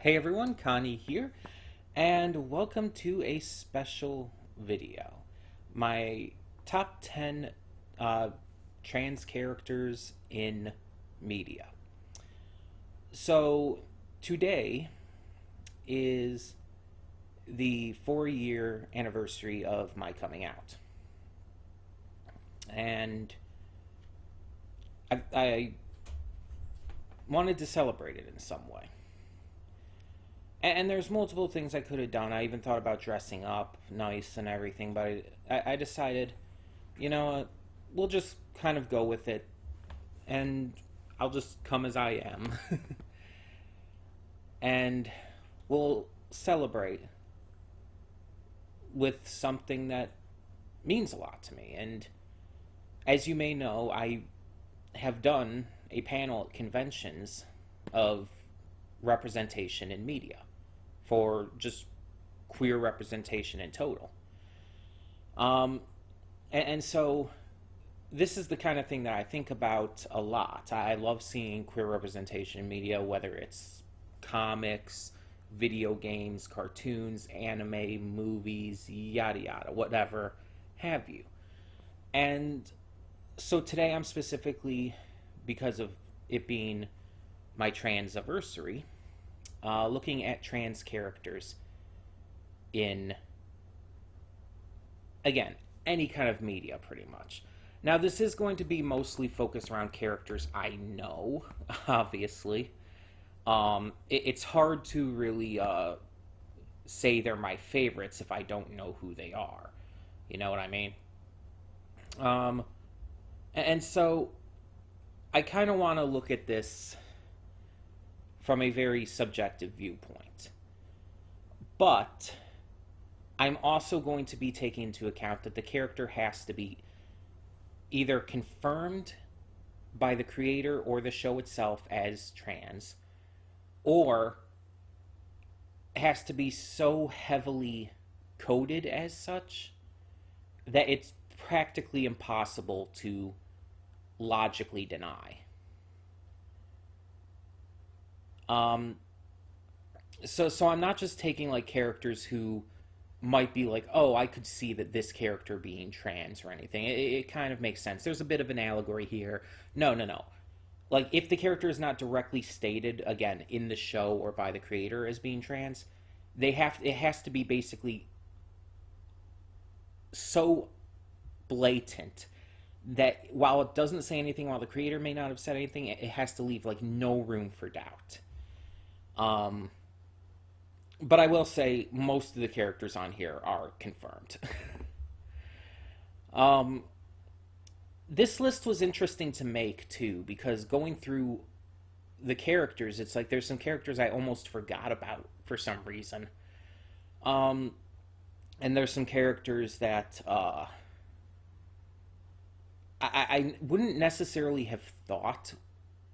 Hey everyone, Connie here, and welcome to a special video. My top 10 trans characters in media. So today is the 4-year anniversary of my coming out. And I wanted to celebrate it in some way. And there's multiple things I could have done. I even thought about dressing up nice and everything, but I decided, we'll just kind of go with it, and I'll just come as I am. And we'll celebrate with something that means a lot to me. And as you may know, I have done a panel at conventions of representation in media for just queer representation in total. And so this is the kind of thing that I think about a lot. I love seeing queer representation in media, whether it's comics, video games, cartoons, anime, movies, yada yada, whatever have you. And so today I'm specifically, because of it being my trans-a-versary, looking at trans characters in, again, any kind of media pretty much. Now this is going to be mostly focused around characters I know, obviously. It's hard to really say they're my favorites if I don't know who they are. You know what I mean? And so I kind of want to look at this from a very subjective viewpoint. But I'm also going to be taking into account that the character has to be either confirmed by the creator or the show itself as trans, or has to be so heavily coded as such that it's practically impossible to logically deny. So I'm not just taking like characters who might be like, oh, I could see that this character being trans or anything. It kind of makes sense. There's a bit of an allegory here. No. Like, if the character is not directly stated, again, in the show or by the creator as being trans, it has to be basically so blatant that while it doesn't say anything, while the creator may not have said anything, it has to leave like no room for doubt. But I will say most of the characters on here are confirmed. This list was interesting to make too, because going through the characters, it's like there's some characters I almost forgot about for some reason. And there's some characters that I wouldn't necessarily have thought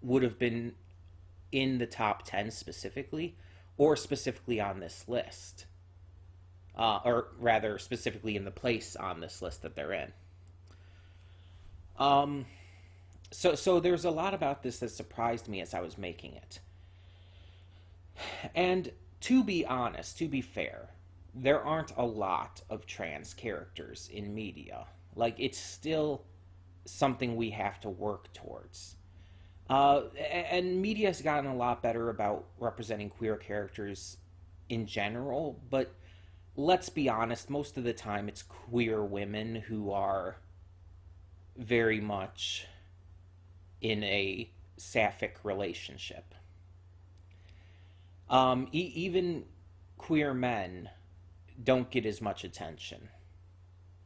would have been in the top 10 specifically, or specifically on this list. Or rather, specifically in the place on this list that they're in. So there's a lot about this that surprised me as I was making it. And to be honest, to be fair, there aren't a lot of trans characters in media. Like, it's still something we have to work towards. And media has gotten a lot better about representing queer characters in general, but let's be honest, most of the time it's queer women who are very much in a sapphic relationship. Even queer men don't get as much attention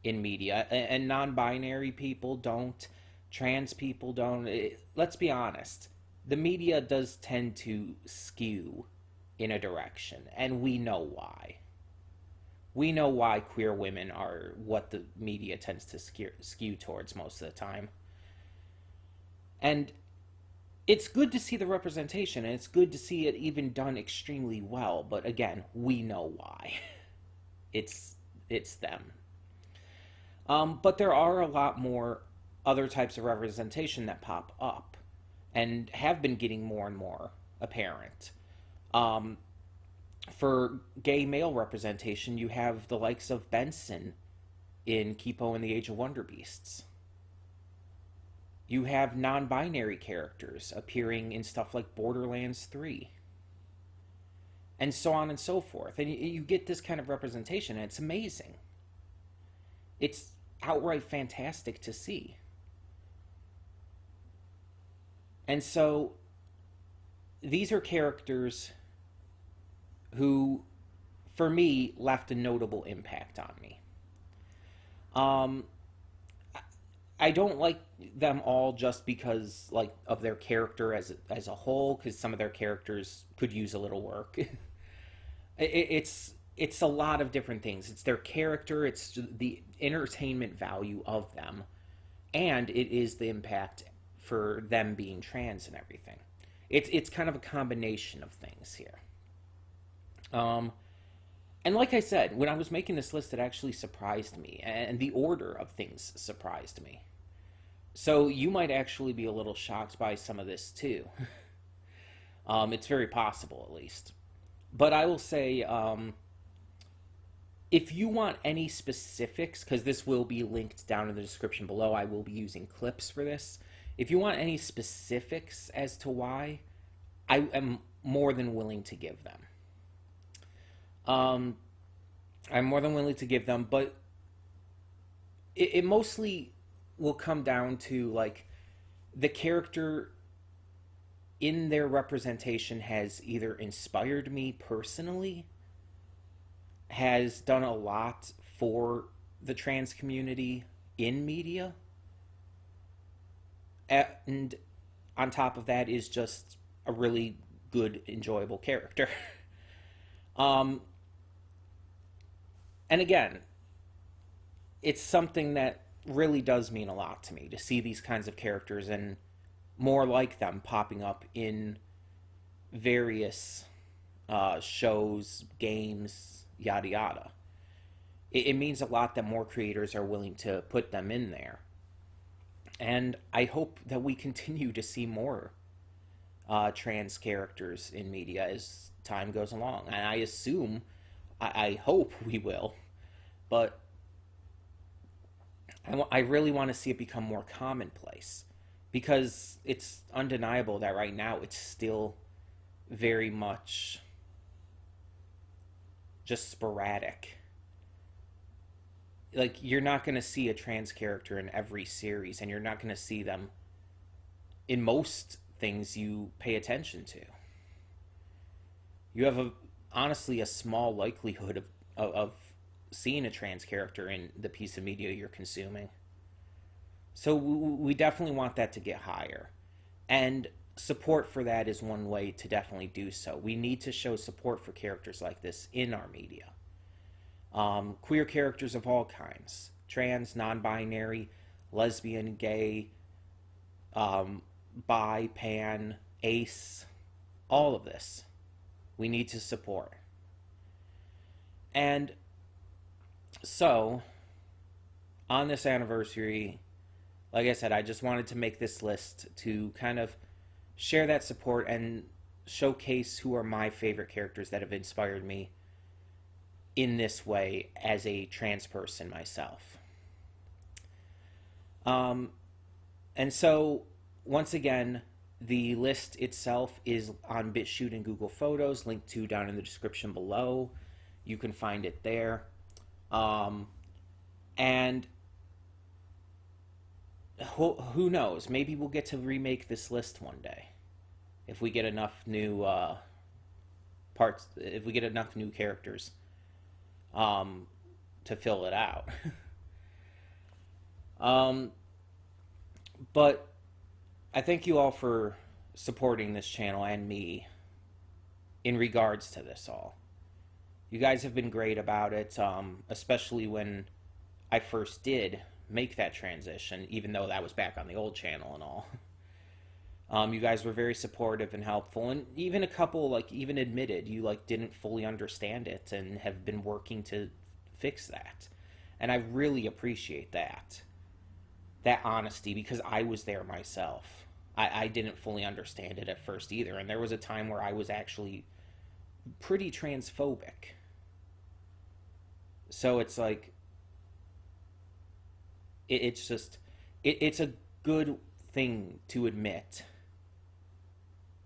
in media, and non-binary people don't, trans people don't. Let's be honest, the media does tend to skew in a direction, and we know why. We know why queer women are what the media tends to skew towards most of the time. And it's good to see the representation, and it's good to see it even done extremely well, but again, we know why. It's them. But there are a lot more other types of representation that pop up and have been getting more and more apparent. For gay male representation, you have the likes of Benson in Kipo and the Age of Wonder Beasts. You have non binary characters appearing in stuff like Borderlands 3, and so on and so forth. And you get this kind of representation, and it's amazing. It's outright fantastic to see. And so these are characters who, for me, left a notable impact on me. Um, I don't like them all just because, like, of their character as a whole, because some of their characters could use a little work. It's a lot of different things. It's their character, it's the entertainment value of them, and it is the impact for them being trans and everything. It's kind of a combination of things here. Um, and like I said, when I was making this list, it actually surprised me, and the order of things surprised me. So you might actually be a little shocked by some of this too. It's very possible, at least. But I will say, if you want any specifics, because this will be linked down in the description below, I will be using clips for this. If you want any specifics as to why, I am more than willing to give them. Um, I'm more than willing to give them, but it mostly will come down to, like, the character in their representation has either inspired me personally, has done a lot for the trans community in media, and on top of that is just a really good, enjoyable character. um, and again, it's something that really does mean a lot to me to see these kinds of characters and more like them popping up in various shows, games, yada yada. It means a lot that more creators are willing to put them in there. And I hope that we continue to see more trans characters in media as time goes along. And I assume, I hope we will, but I really want to see it become more commonplace, because it's undeniable that right now it's still very much just sporadic. Like, you're not going to see a trans character in every series, and you're not going to see them in most things you pay attention to. You have honestly a small likelihood of seeing a trans character in the piece of media you're consuming. So we definitely want that to get higher. And support for that is one way to definitely do so. We need to show support for characters like this in our media. Queer characters of all kinds: trans, non-binary, lesbian, gay, bi, pan, ace, all of this we need to support. And so, on this anniversary, like I said, I just wanted to make this list to kind of share that support and showcase who are my favorite characters that have inspired me in this way as a trans person myself. And so, once again, the list itself is on BitChute and Google Photos, linked to down in the description below. You can find it there. And who knows? Maybe we'll get to remake this list one day if we get enough new parts. If we get enough new characters to fill it out. But I thank you all for supporting this channel and me in regards to this all. You guys have been great about it, especially when I first did make that transition, even though that was back on the old channel and all. You guys were very supportive and helpful, and even a couple, like, even admitted you, like, didn't fully understand it and have been working to fix that. And I really appreciate that honesty, because I was there myself. I didn't fully understand it at first either, and there was a time where I was actually pretty transphobic. So it's like, it's just, it's a good thing to admit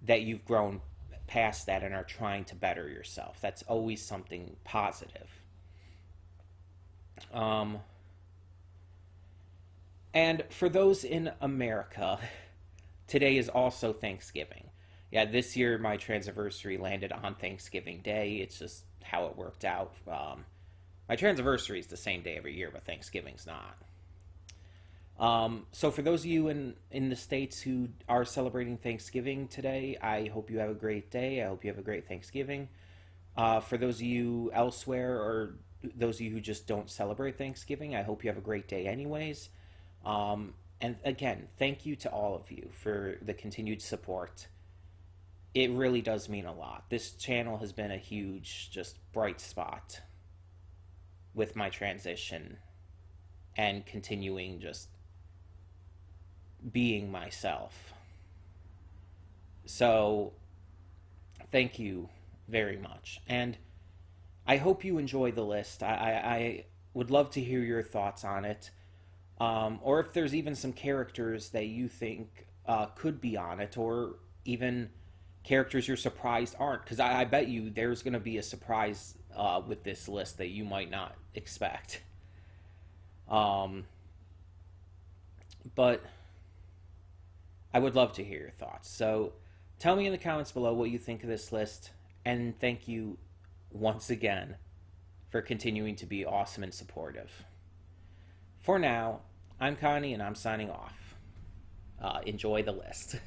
that you've grown past that and are trying to better yourself. That's always something positive. Um, and for those in America, today is also Thanksgiving. Yeah, this year my trans-a-versary landed on Thanksgiving Day. It's just how it worked out. My trans-a-versary is the same day every year, but Thanksgiving's not. So for those of you in the States who are celebrating Thanksgiving today, I hope you have a great day. I hope you have a great Thanksgiving. For those of you elsewhere, or those of you who just don't celebrate Thanksgiving, I hope you have a great day anyways. And again, thank you to all of you for the continued support. It really does mean a lot. This channel has been a huge, just bright spot with my transition and continuing just being myself. So, thank you very much. And I hope you enjoy the list. I would love to hear your thoughts on it. Or if there's even some characters that you think could be on it, or even characters you're surprised aren't. Because I bet you there's going to be a surprise with this list that you might not expect. But I would love to hear your thoughts. So tell me in the comments below what you think of this list. And thank you once again for continuing to be awesome and supportive. For now, I'm Connie and I'm signing off. Enjoy the list.